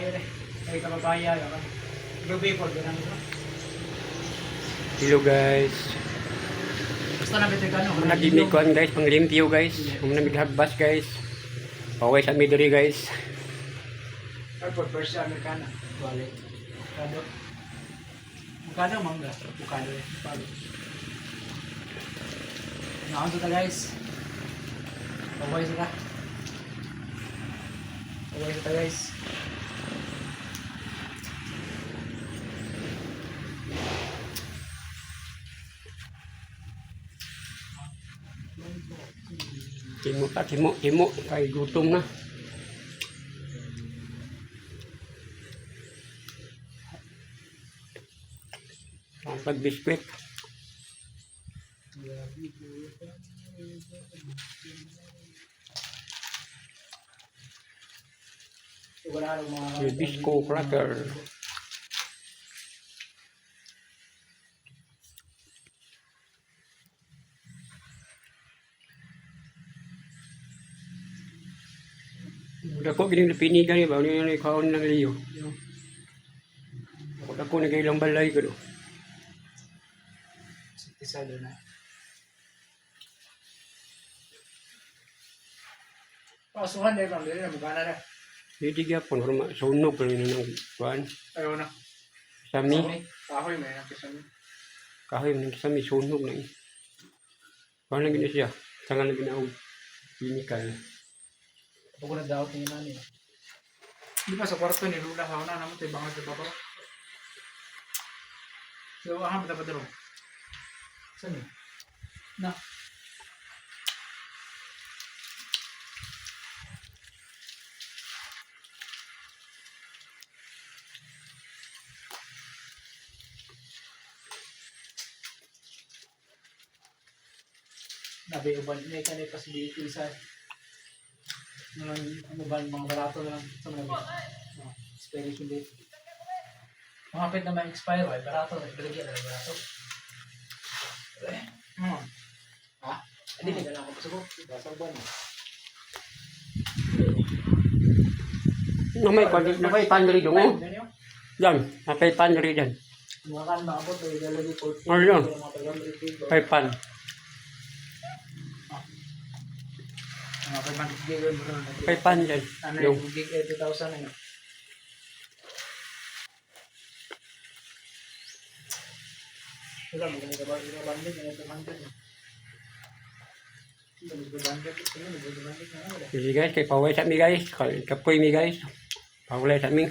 Ay kababayan ako. Gabi po din ang Hello guys. basta na bitin ka no. Nagimikuan guys, panglimpyo guys. Namighagpas guys. Paway sa midori guys. Ay po first Americana. Balik. Kado. Mukado mangga. Mukado. Palo. Naon to guys. Paway sila. Paway sila guys. Timo. Kay gutom na. Ang pagbiskwit. Wala nang mga Bisco cracker. Dako gining pinigan ni ba ni kaon ng liyo. Dako nagailang balay ko do. isa doon na. Pasuhan dahil pang dili na mukha na. Hindi gyapon horma sunog ko ni nang kuan. Ayaw na. Sami Kahoy may nakisami. kahoy man sami sunog na. Kuan lagi na siya. Tangan lagi na og pinikal. Ako na daw tingin na niya. Di ba sa kwarto ni Lula sa una naman tayo bangat sa baba. So, aham dapat daro. Saan yun? Na. Nabi uban niya kanay possibility sa ano ba mga barato lang sa mga expiration date. Mga pet na may expire ay barato na ibigay na barato. Ha? Hindi na lang ako pasubok. Basta uban. Namay pandri dong. Yan, napay pandri diyan. Mga kan maabot ay lalagi po. Ayun. Pan. Mga 500 gig bro. Pan diyan. Ano Yung yung gig 2,000 na yun. Wala mo ganito ba? Ito bandit, ito bandit. Ito bandit, ito bandit na wala. Sige guys, kay paway sa mi guys. Kapoy mi guys. Paway sa mi.